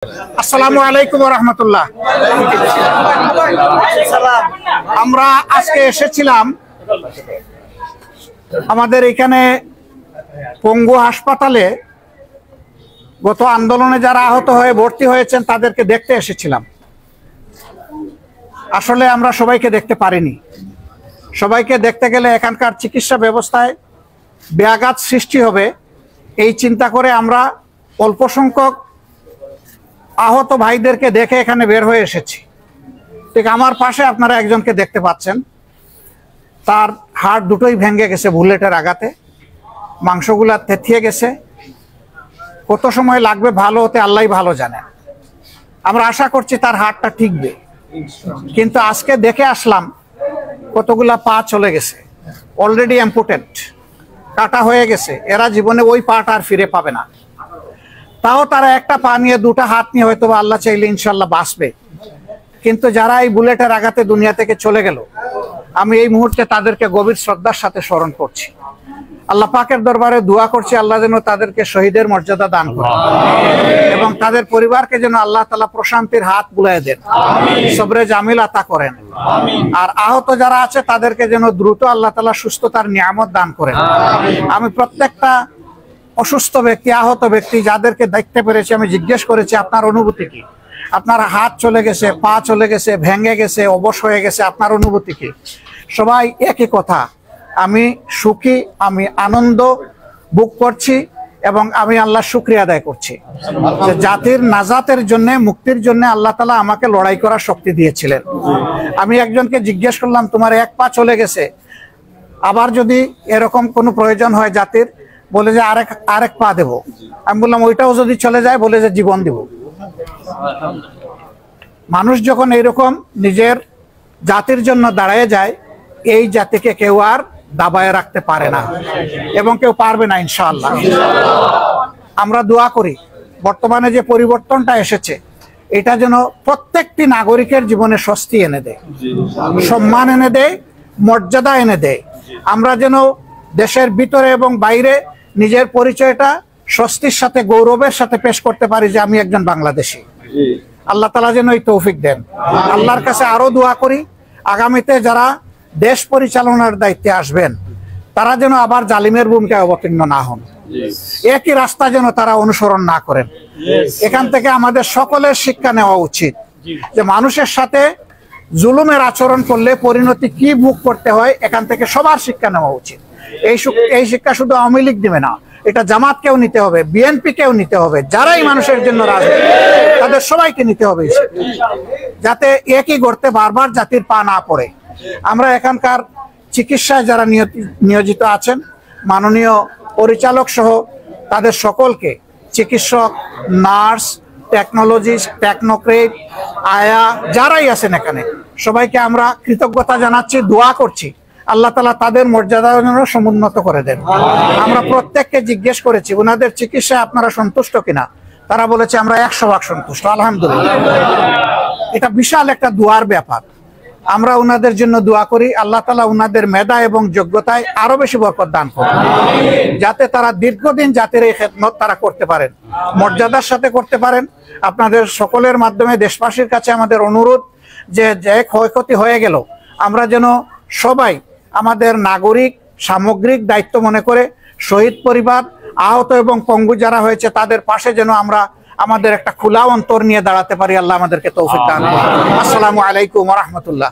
আসসালামু আলাইকুম ওয়া রাহমাতুল্লাহ। আমরা আজকে এসেছিলাম আমাদের এখানে পঙ্গু হাসপাতালে গত আন্দোলনে যারা আহত হয়ে ভর্তি হয়েছেন তাদেরকে দেখতে এসেছিলাম। আসলে আমরা সবাইকে দেখতে পারিনি। সবাইকে দেখতে গেলে এখানকার চিকিৎসা ব্যবস্থায় ব্যাঘাত সৃষ্টি হবে এই চিন্তা করে আমরা অল্প সংখ্যক আহত ভাইদেরকে দেখে এখানে বের হয়ে এসেছি। ঠিক আমার পাশে আপনারা একজনকে দেখতে পাচ্ছেন, তার হাড় দুটোই ভেঙে গেছে বুলেটের আঘাতে, মাংসগুলা থেতিয়ে গেছে। কত সময় লাগবে ভালো হতে আল্লাহই ভালো জানেন। আমরা আশা করছি তার হাড়টা ঠিকবে, কিন্তু আজকে দেখে আসলাম কতগুলা পা চলে গেছে, অলরেডি অ্যাম্পুটেড, কাটা হয়ে গেছে। এরা জীবনে ওই পাটা আর ফিরে পাবে না। তাও তারা একটা পা নিয়ে দুটা হাত নিয়ে হয়তো আল্লাহ চাইলে ইনশাল্লাহ বাঁচবে। কিন্তু যারা এই বুলেটের আঘাতে দুনিয়া থেকে চলে গেল, আমি এই মুহূর্তে তাদেরকে গভীর শ্রদ্ধার সাথে স্মরণ করছি। আল্লাহ পাকের দরবারে দোয়া করছি আল্লাহ যেন তাদেরকে শহীদের মর্যাদা দান করেন এবং তাদের পরিবারকে যেন আল্লাহ তাআলা প্রশান্তির হাত বুলায় দেন, সবরে জামিল আতা করেন। আর আহত যারা আছে তাদেরকে যেন দ্রুত আল্লাহ তাআলা সুস্থতার নিয়ামত দান করেন। আমি প্রত্যেকটা অসুস্থ ব্যক্তি, আহত ব্যক্তি যাদেরকে দেখতে পেরেছি আমি জিজ্ঞেস করেছি আপনার অনুভূতি কি? আপনার হাত চলে গেছে, পা চলে গেছে, ভেঙে গেছে, অবশ হয়ে গেছে, আপনার অনুভূতি কি? সবাই একই কথা, আমি সুখী, আমি আনন্দ ভোগ করছি এবং আমি আল্লাহর শুকরিয়া আদায় করছি যে জাতির নাজাতের জন্য, মুক্তির জন্য আল্লাহ তাআলা আমাকে লড়াই করার শক্তি দিয়েছিলেন। আমি একজনকে জিজ্ঞেস করলাম তোমার এক পা চলে গেছে, আবার যদি এরকম কোনো প্রয়োজন হয় জাতির, বলে যে আরেক পা দেব। আমি বললাম ওইটাও যদি চলে যায়, বলে যে জীবন দেব। মানুষ যখন এইরকম নিজের জাতির জন্য দাঁড়ায় যায়, এই জাতিকে কেউ আর দাবায় রাখতে পারে না এবং কেউ পারবে না ইনশাআল্লাহ। আমরা দোয়া করি বর্তমানে যে পরিবর্তনটা এসেছে এটা যেন প্রত্যেকটি নাগরিকের জীবনে স্বস্তি এনে দেয়, সম্মান এনে দেয়, মর্যাদা এনে দেয়। আমরা যেন দেশের ভিতরে এবং বাইরে নিজের পরিচয়টা স্বস্তির সাথে, গৌরবের সাথে পেশ করতে পারি যে আমি একজন বাংলাদেশী। আল্লাহ তাআলা যেন এই তৌফিক দেন। আল্লাহর কাছে আরো দোয়া করি আগামীতে যারা দেশ পরিচালনার দায়িত্বে আসবেন তারা যেন আবার জালিমের ভূমিকায় অবতীর্ণ না হন, একই রাস্তা যেন তারা অনুসরণ না করেন। এখান থেকে আমাদের সকলের শিক্ষা নেওয়া উচিত যে মানুষের সাথে জুলুমের আচরণ করলে পরিণতি কি ভোগ করতে হয়, এখান থেকে সবার শিক্ষা নেওয়া উচিত। এই শিক্ষা শুধু আওয়ামী লীগ দিবে না, এটা জামাতকেও নিতে হবে, বিএনপিকেও নিতে হবে, যারাই মানুষের জন্য রাজনীতি তাদের সবাইকে নিতে হবে, যাতে একই গর্তে বারবার জাতির পা না পড়ে। আমরা এখানকার চিকিৎসায় যারা নিয়োজিত আছেন, মাননীয় পরিচালক সহ তাদের সকলকে, চিকিৎসক, নার্স, টেকনোলজিস্ট, টেকনোক্রেট, আয়া যারাই আছেন এখানে সবাইকে আমরা কৃতজ্ঞতা জানাচ্ছি, দোয়া করছি আল্লাহ তাআলা তাদের মর্যাদা যেন সমুন্নত করে দেন। আমরা প্রত্যেককে জিজ্ঞেস করেছি ওনাদের চিকিৎসায় আপনারা সন্তুষ্ট কিনা, তারা বলেছে আমরা 100% সন্তুষ্ট, আলহামদুলিল্লাহ। এটা বিশাল একটা দোয়ার ব্যাপার। আমরা ওনাদের জন্য দোয়া করি আল্লাহ তাআলা ওনাদের মেধা এবং যোগ্যতায় আরো বেশি বরকত দান করুন, যাতে তারা দীর্ঘদিন জাতির এই খেদমত তারা করতে পারেন, মর্যাদার সাথে করতে পারেন। আপনাদের সকলের মাধ্যমে দেশবাসীর কাছে আমাদের অনুরোধ যে ক্ষয়ক্ষতি হয়ে গেল আমরা যেন সবাই আমাদের নাগরিক সামগ্রিক দায়িত্ব মনে করে শহীদ পরিবার, আহত এবং পঙ্গু যারা হয়েছে তাদের পাশে যেন আমরা আমাদের একটা খোলা অন্তর নিয়ে দাঁড়াতে পারি। আল্লাহ আমাদেরকে তৌফিক দান করুন। আসসালামু আলাইকুম ওয়া রাহমাতুল্লাহ।